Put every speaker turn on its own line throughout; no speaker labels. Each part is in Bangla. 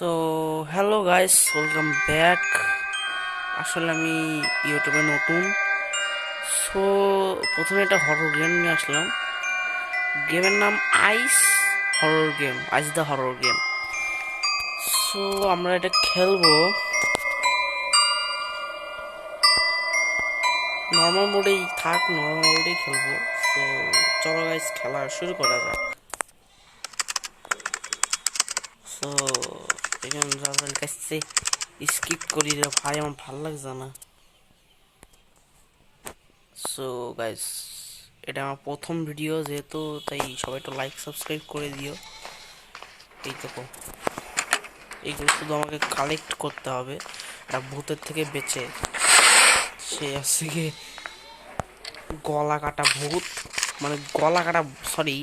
So hello guys, welcome back. আসলে আমি ইউটিউবে নতুন। সো প্রথমে একটা হরর গেম নিয়ে আসলাম। গেমের নাম ice horror game, ice the horror game. So আমরা এটা খেলবো নর্মাল মোডেই থাক, নর্মাল মোডেই খেলবো। সো চলো গাইস, খেলা শুরু করা যাক। সো এখানে যাদের কাছে স্কিপ করি রে ভাই, আমার ভাল লাগছে না। সো গাইস, এটা আমার প্রথম ভিডিও যেহেতু, তাই সবাই একটু লাইক সাবস্ক্রাইব করে দিও। এই দেখো, এইগুলো শুধু আমাকে কালেক্ট করতে হবে একটা ভূতের থেকে বেঁচে। সে আছে কি গলা কাটা ভূত, মানে গলা কাটা, সরি,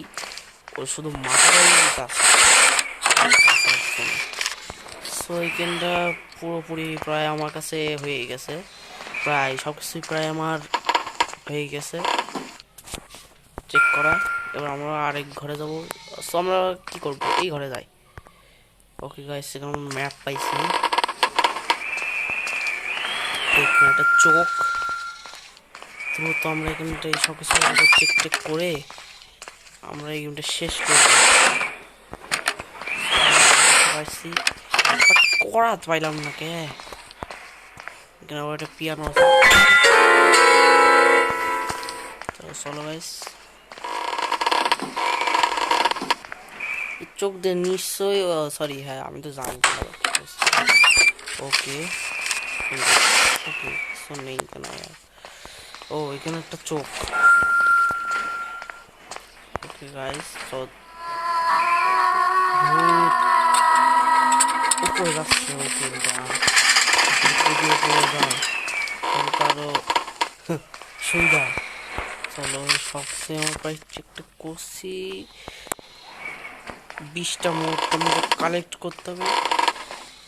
ও শুধু মাথাটাই আছে। সো এইখানটা পুরোপুরি প্রায় আমার কাছে হয়ে গেছে, প্রায় সব কিছুই প্রায় আমার হয়ে গেছে চেক করা। এবার আমরা আরেক ঘরে যাব। সো আমরা কি করব, এই ঘরে যাই। ওকে গাইস, এখানে ম্যাপ পাইছি, এখানে একটা চোখ। তো আমরা এখানটা এই সব কিছু চেক টেক করে আমরা এই গেমটা শেষ করব পারছি। বাট করাত পাইলাম না কে। এখানে আবার একটা পিয়ানো আছে। তো চলো গাইস, চোখ দিয়ে নিশ্চয়ই, সরি, হ্যাঁ আমি তো জানি। ওকে ওকে, সো নেই কেন? ও এখানে একটা চোখ। ওকে গাইস, তো ভূত উপরে যাচ্ছে। ওকে উপরে যায়, তারও সুবিধা। চলো, সবচেয়ে আমার প্রায় চেকটা করছি। 20টা মোটটা মতো কালেক্ট করতে হবে,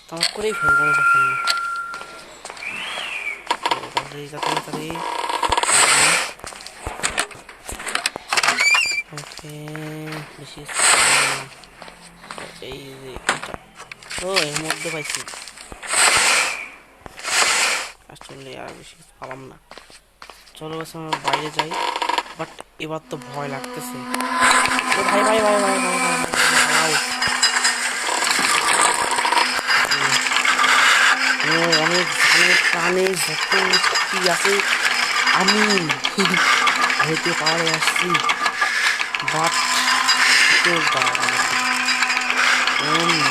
তার করেই ফেলবো তখন। তাড়াতাড়ি ওকে, বেশি এই যে এটা, ও এর মধ্যে পাইছি। আসলে আর বেশি পালাম না। চলো বস, আমরা বাইরে যাই। বাট এবার তো ভয় লাগতেছে। ও ভাই ভাই ভাই ভাই ভাই ভাই, ও অনেক অনেক প্রাণে যত শক্তি আছে আমি হইতে পারে আসছি। বাট ও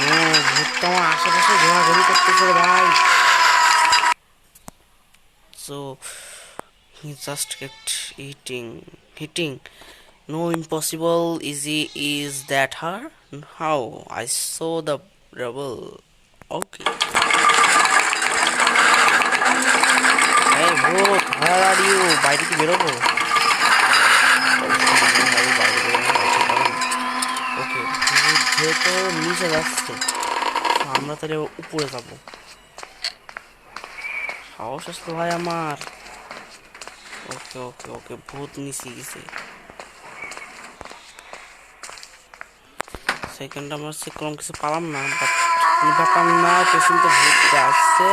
নো, ভূতটা আমার আশেপাশে ঘোরাঘুরি করতেছে রে ভাই। So he just kept hitting. No, impossible, easy, is that her? How? I saw the rebel. Okay. Hey, ভূত, where are you? বাইরে কি বেরোবো? ওকে, যেহেতু নিচে যাচ্ছে, আমরা তাহলে উপরে যাব। সাহস আসতো ভাই আমার। ওকে ওকে ওকে, ভূত নিচে গেছে। সেকেন্ড আমার সে কোনো কিছু পালাম না, বাট ব্যাপার না, পেছন তো ভূত আসছে।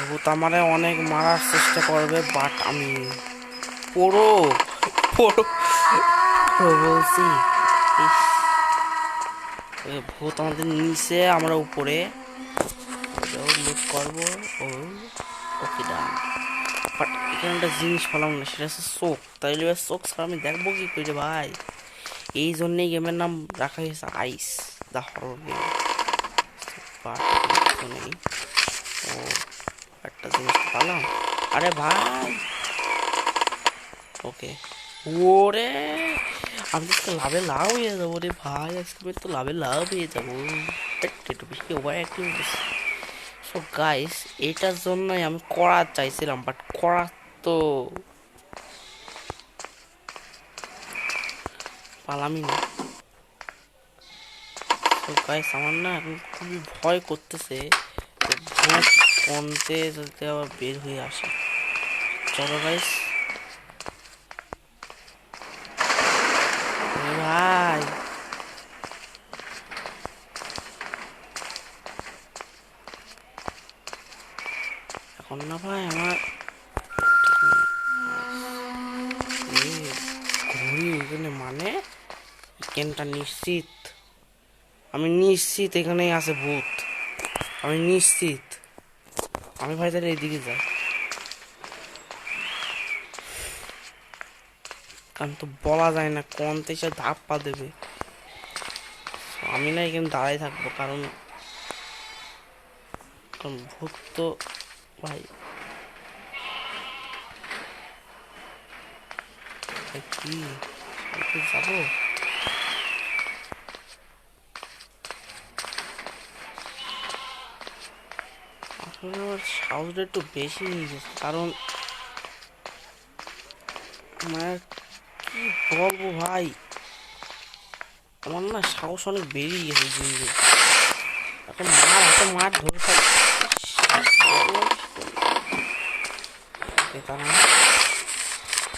ভূত আমারে অনেক মারার চেষ্টা করবে, বাট আমি পড়ো পড়ো বলছি। ভূত আমাদের নিচে, আমরা উপরে লুট করবো। ও ওকে, ডান। বাট এখানে একটা জিনিস পেলাম না, সেটা হচ্ছে চোখ। তাইলে চোখ ছাড়া আমি দেখবো কি করে ভাই? এই জন্যই গেমের নাম রাখা হয়েছে আইস দ্য হরর গেম। বাট কিছু নেই। ও একটা জিনিস পেলাম, আরে ভাই। ওকে, ওরে আমি তো লাভে লাভ হয়ে যাবো রে ভাই, আজকে আমি তো লাভে লাভ হয়ে যাবো। একটু বেশি ওভার অ্যাক্টিং। সো গাইস, এটার জন্যই আমি করা চাইছিলাম, বাট করা তো পালামই না। তো গাইস, আমার না এখন খুবই ভয় করতেছে ভূত কোনতে যাতে আবার বের হয়ে আসে। চলো গাইস, ভাই না ভাই আমার ঘড়ি ওইখানে মানে এখানটা নিশ্চিত, আমি নিশ্চিত এখানেই আছে ভূত, আমি নিশ্চিত। আমি ভাই তাহলে এইদিকে যাই, কারণ তো বলা যায় না কোন দেশে ধাপ্পা দেবে। আমি না এখানে দাঁড়াই থাকবো, কারণ কারণ ভূত তো ভাই কি যাবো। আসলে আমার সাহসটা একটু বেশি নিয়ে গেছে, কারণ আমার কি বলবো ভাই, আমার না সাহস অনেক বেরিয়ে গেছে জিনিস। এখন মার ধরে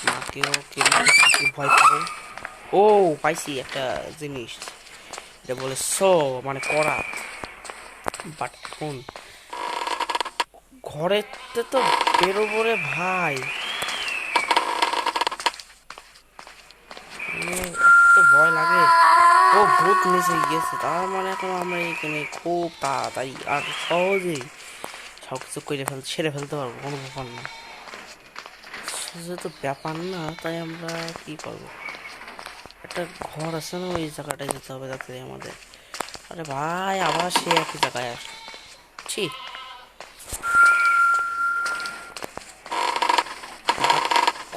মাকেও ভয় পাবো। ও পাইছি একটা জিনিস, এটা বলে মানে করা। বাট এখন ঘরেতে তো বেরোবো রে ভাই, তো ভয় লাগে। ও ভূত মিশে গেছে, তার মানে এখন আমরা এখানে খুব তাড়াতাড়ি আর সহজেই সব কিছু ছেড়ে ফেলতে পারবো, কোনো ব্যাপার না। তো ব্যাপার না, তাই আমরা কি করবো, একটা ঘর আছে না, ওই জায়গাটায় যেতে হবে তাড়াতাড়ি আমাদের। আরে ভাই আবার সে একই জায়গায় আসছি।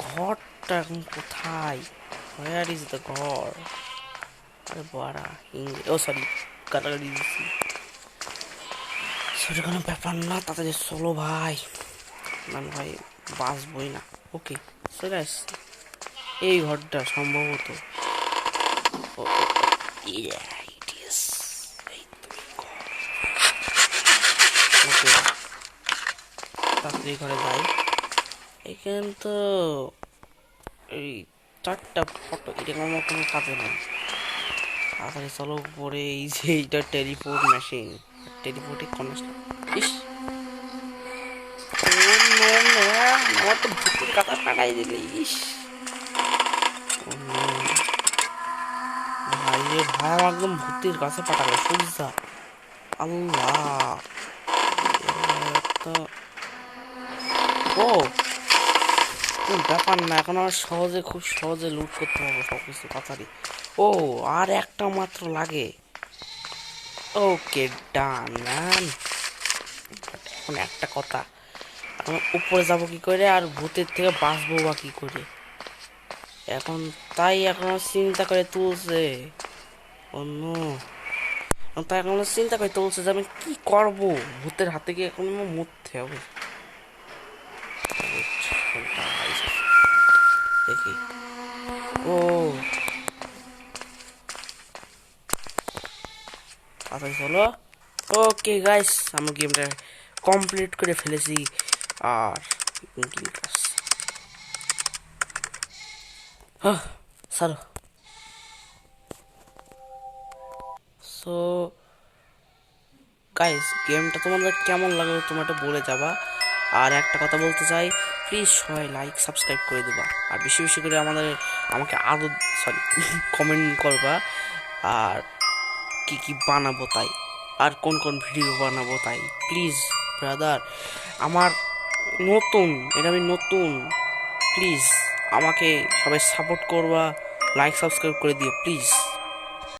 ঘরটা এখন কোথায়, হোয়ার ইজ দ্য ঘর? আরে বাড়া ও সরি, কাটাকাটি দিচ্ছি। সেটা কোনো ব্যাপার না, তাড়াতাড়ি চলো ভাই, মানে ভাই বাঁচবই না। ওকে চলে আসছি, এই ঘরটা সম্ভবত। তাড়াতাড়ি ঘরে যাই। এখানে তো এই 4টা ফটো, এটা আমার কোনো কাজে নেই। তাড়াতাড়ি চলো উপরে, এই যে এইটা টেলিপোর্ট মেশিন, টেলিপোর্টে কোন ইস আমার তো ভূতের কথা পাঠাই দিলে। ইস ভাই রে ভাই, আমার একদম ভূতের কাছে পাঠাবে সুজা। আল্লাহ ও ব্যাপার না, এখন আমার খুব সহজে লুট করতে পারবো সবকিছু তাড়াতাড়ি। ও আর একটা মাত্র লাগে। ওকে ডান ম্যান। এখন একটা কথা, এখন উপরে যাব কি করে, আর ভূতের থেকে বাঁচবো বা কি করে, এখন তাই এখন চিন্তা করে তুলছে অন্য, তাই এখন চিন্তা করে তুলছে যে আমি কি করবো, ভূতের হাতে গিয়ে এখন মরতে হবে। দেখি ও তাড়াতাড়ি চলো। ওকে গাইস, আমরা গেমটা কমপ্লিট করে ফেলেছি। আর চলো, সো গাইস গেমটা তোমাদের কেমন লাগলো তোমরা এটা বলে যাবা। আর একটা কথা বলতে চাই, প্লিজ সবাই লাইক সাবস্ক্রাইব করে দেবা, আর বেশি বেশি করে আমাকে আরো কমেন্ট করবা, আর কি কি বানাবো তাই, আর কোন কোন ভিডিও বানাবো তাই। প্লিজ ব্রাদার, আমার আমি নতুন, প্লিজ আমাকে সবাই সাপোর্ট করবা, লাইক সাবস্ক্রাইব করে দিও প্লিজ।